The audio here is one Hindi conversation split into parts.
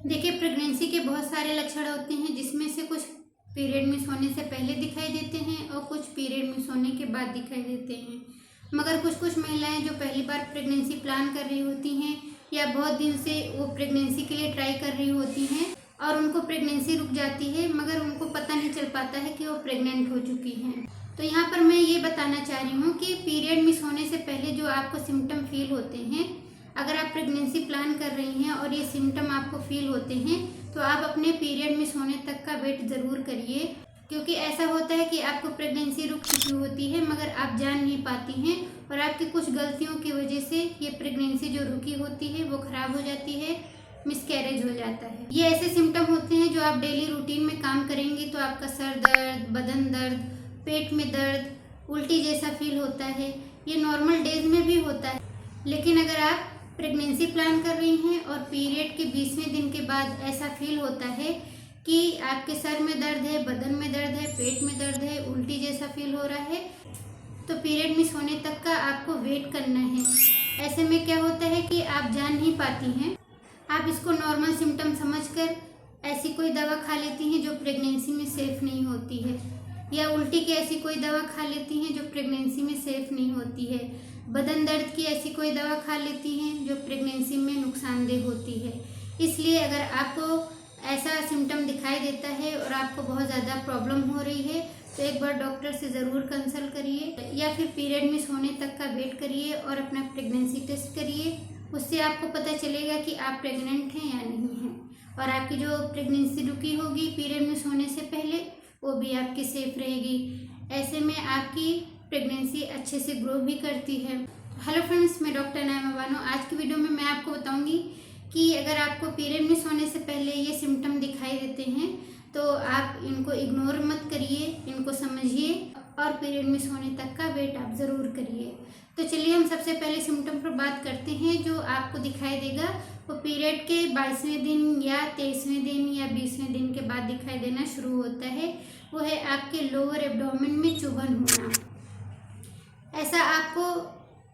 देखिए, प्रेगनेंसी के बहुत सारे लक्षण होते हैं, जिसमें से कुछ पीरियड मिस होने से पहले दिखाई देते हैं और कुछ पीरियड मिस होने के बाद दिखाई देते हैं। मगर कुछ कुछ महिलाएं जो पहली बार प्रेगनेंसी प्लान कर रही होती हैं या बहुत दिन से वो प्रेगनेंसी के लिए ट्राई कर रही होती हैं और उनको प्रेगनेंसी रुक जाती है, मगर उनको पता नहीं चल पाता है कि वो प्रेग्नेंट हो चुकी हैं। तो यहाँ पर मैं ये बताना चाह रही हूँ कि पीरियड मिस होने से पहले जो आपको सिम्टम फील होते हैं, अगर आप प्रेगनेंसी प्लान कर रही हैं और ये सिम्टम आपको फील होते हैं तो आप अपने पीरियड मिस होने तक का वेट ज़रूर करिए, क्योंकि ऐसा होता है कि आपको प्रेगनेंसी रुक चुकी होती है मगर आप जान नहीं पाती हैं और आपकी कुछ गलतियों की वजह से ये प्रेगनेंसी जो रुकी होती है वो ख़राब हो जाती है, मिसकैरेज हो जाता है। ये ऐसे सिम्टम होते हैं जो आप डेली रूटीन में काम करेंगे तो आपका सर दर्द, बदन दर्द, पेट में दर्द, उल्टी जैसा फील होता है। ये नॉर्मल डेज में भी होता है, लेकिन अगर आप प्रेगनेंसी प्लान कर रही हैं और पीरियड के 20वें दिन के बाद ऐसा फील होता है कि आपके सर में दर्द है, बदन में दर्द है, पेट में दर्द है, उल्टी जैसा फील हो रहा है, तो पीरियड मिस होने तक का आपको वेट करना है। ऐसे में क्या होता है कि आप जान नहीं पाती हैं, आप इसको नॉर्मल सिम्टम समझकर ऐसी कोई दवा खा लेती हैं जो प्रेगनेंसी में सेफ़ नहीं होती है, या उल्टी की ऐसी कोई दवा खा लेती हैं जो प्रेगनेंसी में सेफ़ नहीं होती है, बदन दर्द की ऐसी कोई दवा खा लेती हैं जो प्रेगनेंसी में नुकसानदेह होती है। इसलिए अगर आपको ऐसा सिम्टम दिखाई देता है और आपको बहुत ज़्यादा प्रॉब्लम हो रही है तो एक बार डॉक्टर से ज़रूर कंसल्ट करिए, या फिर पीरियड मिस होने तक का वेट करिए और अपना प्रेगनेंसी टेस्ट करिए। उससे आपको पता चलेगा कि आप प्रेग्नेंट हैं या नहीं हैं, और आपकी जो प्रेगनेंसी रुकी होगी पीरियड मिस होने से पहले वो भी आपकी सेफ रहेगी। ऐसे में आपकी प्रेगनेंसी अच्छे से ग्रो भी करती है। हेलो फ्रेंड्स, मैं डॉक्टर नाइमा बानो। आज की वीडियो में मैं आपको बताऊंगी कि अगर आपको पीरियड मिस होने से पहले ये सिम्टम दिखाई देते हैं तो आप इनको इग्नोर मत करिए, इनको समझिए और पीरियड मिस होने तक का वेट आप ज़रूर करिए। तो चलिए हम सबसे पहले सिम्टम पर बात करते हैं। जो आपको दिखाई देगा वो पीरियड के 22वें दिन या 23वें दिन या 20वें दिन के बाद दिखाई देना शुरू होता है। वो है आपके लोअर एब्डोमेन में चुभन होना। ऐसा आपको,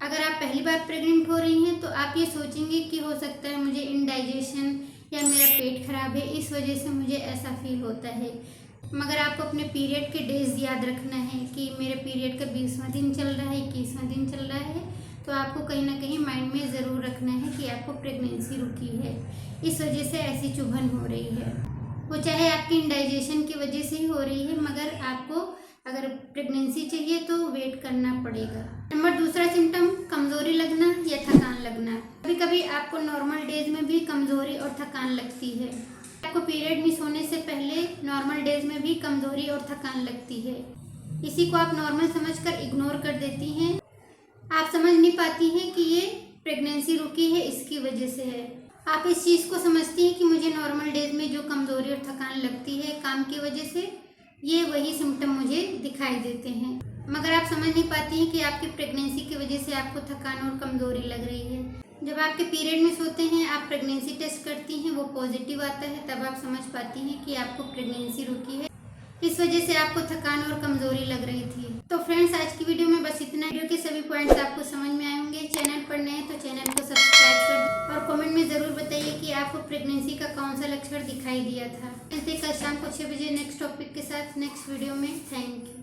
अगर आप पहली बार प्रेग्नेंट हो रही हैं तो आप ये सोचेंगे कि हो सकता है मुझे इंडाइजेशन या मेरा पेट खराब है, इस वजह से मुझे ऐसा फील होता है। मगर आपको अपने पीरियड के डेज याद रखना है कि मेरे पीरियड का 20वां दिन चल रहा है, 21वां दिन चल रहा है, तो आपको कहीं ना कहीं माइंड में ज़रूर रखना है कि आपको प्रेगनेंसी रुकी है, इस वजह से ऐसी चुभन हो रही है। वो चाहे आपकी इंडाइजेशन की वजह से ही हो रही है, मगर आपको अगर प्रेगनेंसी चाहिए तो वेट करना पड़ेगा। नंबर दूसरा सिम्टम कमज़ोरी लगना या थकान लगना। कभी कभी आपको नॉर्मल डेज में भी कमज़ोरी और थकान लगती है। आपको पीरियड मिस होने से पहले नॉर्मल डेज में भी कमज़ोरी और थकान लगती है। इसी को आप नॉर्मल समझकर इग्नोर कर देती हैं। आप समझ नहीं पाती हैं कि ये प्रेगनेंसी रुकी है, इसकी वजह से है। आप इस चीज़ को समझती हैं कि मुझे नॉर्मल डेज में जो कमज़ोरी और थकान लगती है काम की वजह से, ये वही सिम्टम मुझे दिखाई देते हैं, मगर आप समझ नहीं पाती हैं कि आपकी प्रेगनेंसी की वजह से आपको थकान और कमज़ोरी लग रही है। जब आपके पीरियड मिस होते हैं, आप प्रेगनेंसी टेस्ट करती हैं, वो पॉजिटिव आता है, तब आप समझ पाती हैं कि आपको प्रेगनेंसी रुकी है, इस वजह से आपको थकान और कमज़ोरी लग रही थी। तो फ्रेंड्स, आज की वीडियो में बस इतना। वीडियो के सभी पॉइंट्स आपको समझ में आए होंगे। चैनल पर नए हैं तो चैनल को सब्सक्राइब कर दें और कमेंट में ज़रूर बताइए कि आपको प्रेगनेंसी का कौन सा लक्षण दिखाई दिया था। मिलते कल शाम को 6 बजे नेक्स्ट टॉपिक के साथ नेक्स्ट वीडियो में। Thank you.